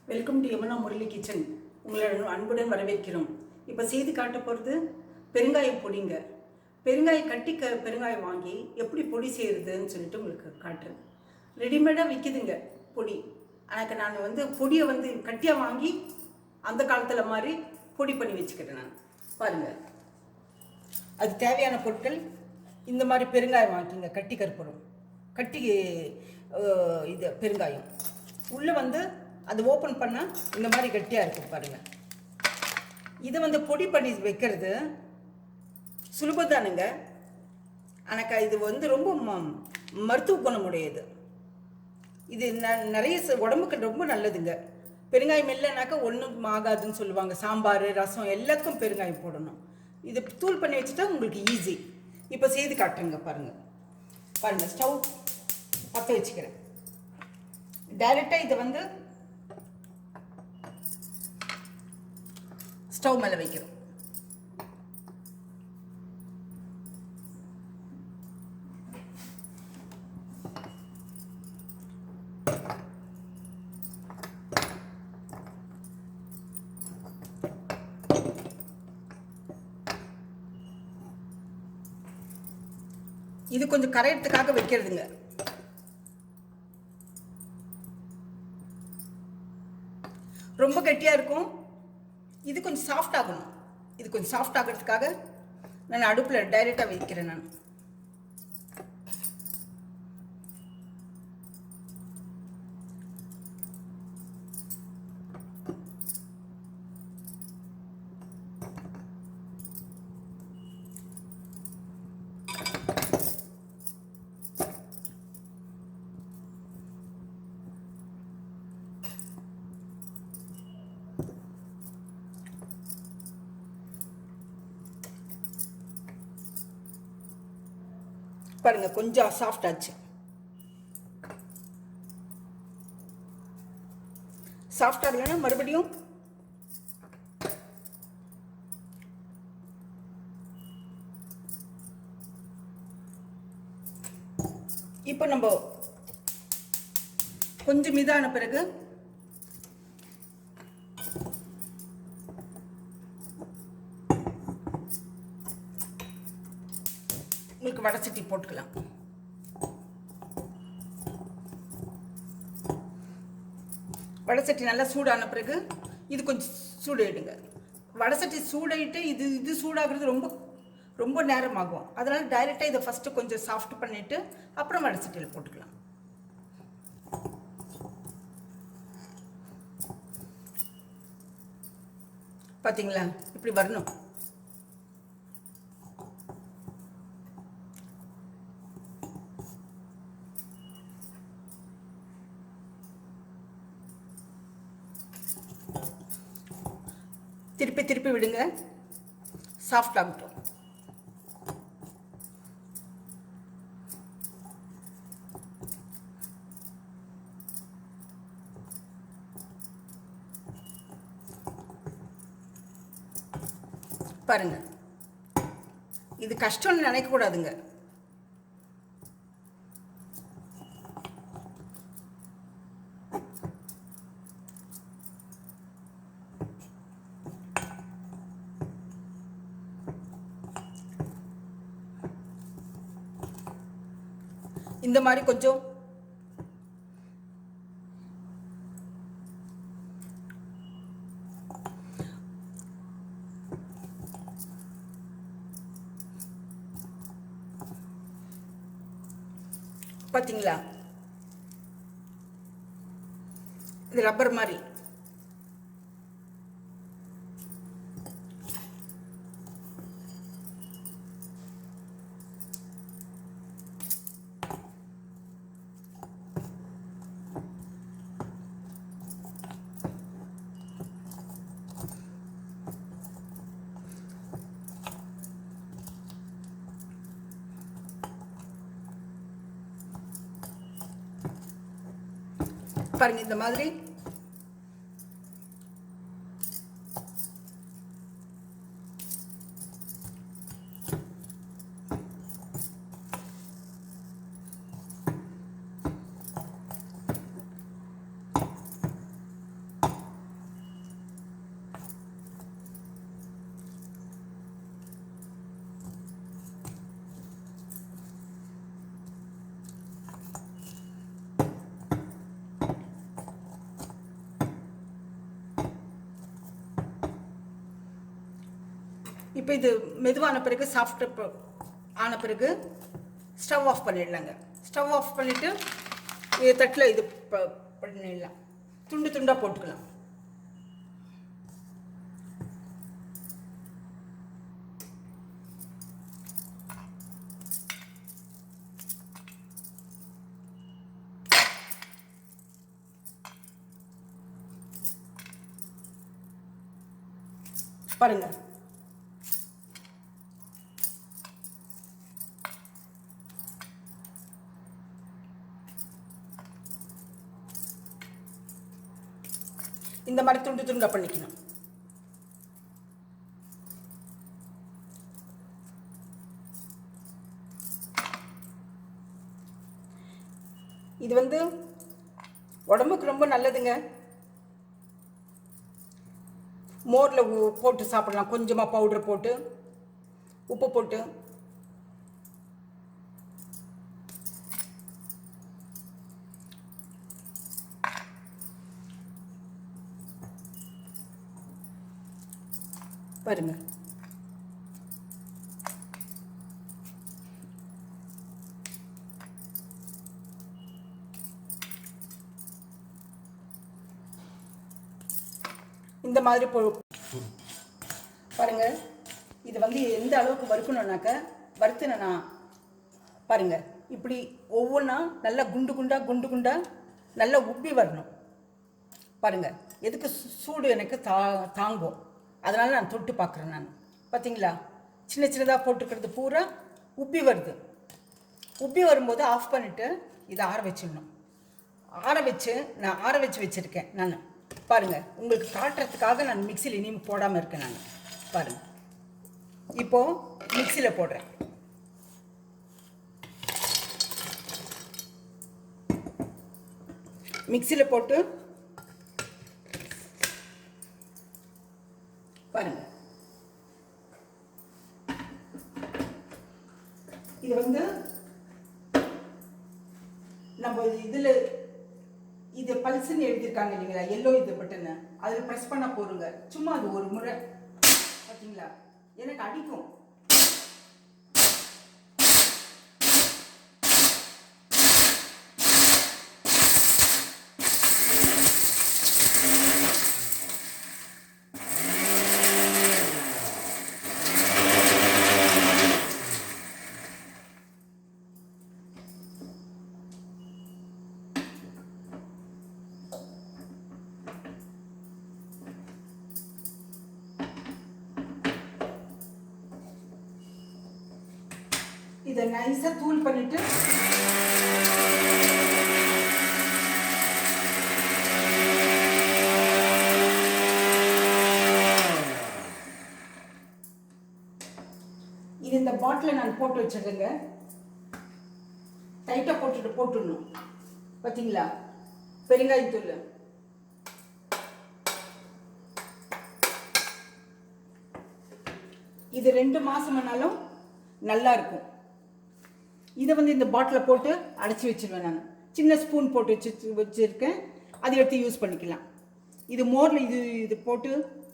Welcome to Yamuna Murali kitchen. உங்களை அன்புடன் வரவேற்கிறோம். இப்போ செய்து காட்ட போகிறது பெருங்காயம் பொடிங்க. பெருங்காயம் பெருங்காயம் வாங்கி எப்படி பொடி செய்கிறதுன்னு சொல்லிட்டு உங்களுக்கு காட்டுறேன். ரெடிமேடாக விற்கிதுங்க பொடி. எனக்கு நான் பொடியை கட்டியாக வாங்கி அந்த காலத்தில் மாதிரி பொடி பண்ணி வச்சுக்கிட்டேன். நான் பாருங்கள், அது தேவையான பொருட்கள். இந்த மாதிரி பெருங்காயம் வாங்கிக்கிங்க. கட்டி கற்பூரம், கட்டி இது பெருங்காயம். உள்ளே அது ஓப்பன் பண்ணால் இந்த மாதிரி கட்டியாக இருக்கும் பாருங்கள். இதை பொடி பண்ணி வைக்கிறது சுலபதானுங்க. எனக்கு இது ரொம்ப மருத்துவ குணமுடையது. இது நிறைய உடம்புக்கு ரொம்ப நல்லதுங்க. பெருங்காயம் இல்லைனாக்கா ஒன்றும் ஆகாதுன்னு சொல்லுவாங்க. சாம்பார், ரசம் எல்லாத்துக்கும் பெருங்காயம் போடணும். இது தூள் பண்ணி வச்சுட்டா உங்களுக்கு ஈஸி. இப்போ செய்து காட்டுறேங்க. பாருங்கள், ஸ்டவ் பற்ற வச்சுக்கிறேன். டைரெக்டாக இதை ஸ்டவ் மேலே வைக்கிறோம். இது கொஞ்சம் கரையிறதுக்காக வைக்கிறதுங்க. ரொம்ப கெட்டியாக இருக்கும். இது கொஞ்சம் சாஃப்ட் ஆகணும். இது கொஞ்சம் சாஃப்ட் ஆகிறதுக்காக நான் அடுப்பில் டைரெக்டாக வைக்கிறேன். நான் பாருங்க, கொஞ்சம் சாஃப்ட் ஆச்சு. சாஃப்ட் ஆகலைன்னா மறுபடியும் இப்போ நம்ம கொஞ்சம் மிதான பிறகு உங்களுக்கு வடை சட்டி போட்டுக்கலாம். வடை சட்டி நல்லா சூடான பிறகு இது கொஞ்சம் சூடாயிடுங்க. வடை சட்டி சூடாயிட்டு இது சூடாகிறது ரொம்ப ரொம்ப நேரம் ஆகும். அதனால டைரெக்டாக இதை ஃபஸ்ட்டு கொஞ்சம் சாஃப்ட் பண்ணிவிட்டு அப்புறம் வடை சட்டியில் போட்டுக்கலாம். பார்த்தீங்களா, இப்படி வரணும். திருப்பி திருப்பி விடுங்க, சாஃப்ட் ஆகட்டும். பாருங்க, இது கஷ்டம்னு நினைக்கக்கூடாதுங்க. இந்த மாதிரி கொஞ்சம் பார்த்தீங்களா, இது ரப்பர் மாதிரி. பாருங்க, இந்த மாதிரி இப்போ இது மெதுவான பிறகு சாஃப்ட் ஆன பிறகு ஸ்டவ் ஆஃப் பண்ணிடலாங்க. ஸ்டவ் ஆஃப் பண்ணிவிட்டு இது தட்டில் இது பண்ணிடலாம். துண்டு துண்டாக போட்டுக்கலாம். பாருங்க, இந்த மாதிரி துண்டு துண்டா பண்ணிக்கணும். இது உடம்புக்கு ரொம்ப நல்லதுங்க. மோரில் போட்டு சாப்பிடலாம். கொஞ்சமாக பவுடர் போட்டு உப்பு போட்டு. பாருங்க, இந்த மாதிரி பாருங்க. இது எந்த அளவுக்கு வறுக்கணும்னாக்க, வறுத்துனா பாருங்க, இப்படி ஒவ்வொன்றா நல்லா குண்டு குண்டா நல்லா உப்பி வரணும். பாருங்க, எதுக்கு சூடு எனக்கு தாங்கும். அதனால நான் தொட்டு பார்க்குறேன். நான் பார்த்தீங்களா, சின்ன சின்னதாக போட்டுக்கிறது பூரா உப்பி வருது. உப்பி வரும்போது ஆஃப் பண்ணிவிட்டு இதை ஆற வச்சிடணும். நான் ஆற வச்சுருக்கேன். நான் பாருங்கள், உங்களுக்கு காட்டுறதுக்காக நான் மிக்சியில் இனிமேல் போடாமல் இருக்கேன். நான் பாருங்கள், இப்போது மிக்சியில் போடுறேன். மிக்சியில் போட்டு பாருங்கள், இது நம்ம இதில் இது பல்ஸ்ன்னு எழுதியிருக்காங்க இல்லைங்களா, எல்லோ இது பட்டன்னு, அதில் ப்ரெஸ் பண்ண போருங்க. சும்மா அது ஒரு முறை பார்த்தீங்களா, எனக்கு அடிக்கும். இதை நைஸாக தூள் பண்ணிட்டு இது இந்த பாட்டில் நான் போட்டு வச்சிருக்கேங்க. டைட்டாக போட்டுடணும். பார்த்தீங்களா, பெருங்காயத்தூள். இது 2 மாதம் ஆனாலும் நல்லா இருக்கும். இதை இந்த பாட்டில் போட்டு அடைச்சி வச்சிருவேன். நான் சின்ன ஸ்பூன் போட்டு வச்சுருக்கேன். அதை எடுத்து யூஸ் பண்ணிக்கலாம். இது மோரில் இது போட்டு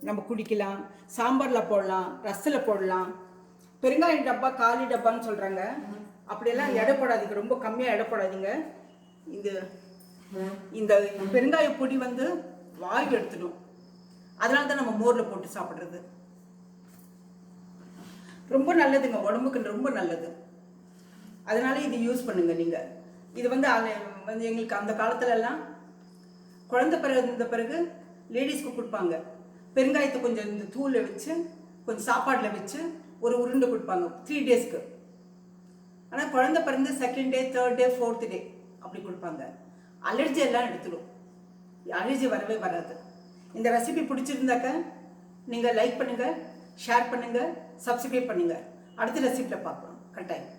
நம்ம குடிக்கலாம். சாம்பாரில் போடலாம், ரசத்தில் போடலாம். பெருங்காய டப்பா காலி டப்பான்னு சொல்கிறாங்க. அப்படியெல்லாம் எடை போடாதீங்க, ரொம்ப கம்மியாக எடை போடாதீங்க. இந்த பெருங்காய பொடி வாய் எடுத்துடும். அதனால தான் நம்ம மோரில் போட்டு சாப்பிட்றது. ரொம்ப நல்லதுங்க, உடம்புக்கு ரொம்ப நல்லது. அதனால இது யூஸ் பண்ணுங்க நீங்கள். இது எங்களுக்கு அந்த காலத்துலலாம் குழந்தை பிறகு லேடிஸ்க்கு கொடுப்பாங்க. பெருங்காயத்தை கொஞ்சம் இந்த தூளை வச்சு கொஞ்சம் சாப்பாட்டில் வச்சு ஒரு உருண்டை கொடுப்பாங்க 3 டேஸ்க்கு. ஆனால் குழந்தை பிறந்து 2nd டே 3rd டே 4th டே அப்படி கொடுப்பாங்க. அலர்ஜி எல்லாம் எடுத்துடும். அலர்ஜி வரவே வராது. இந்த ரெசிபி பிடிச்சிருந்தாக்க நீங்கள் லைக் பண்ணுங்கள், ஷேர் பண்ணுங்கள், சப்ஸ்கிரைப் பண்ணுங்கள். அடுத்த ரெசிபியில் பார்க்கலாம் கட்டாயம்.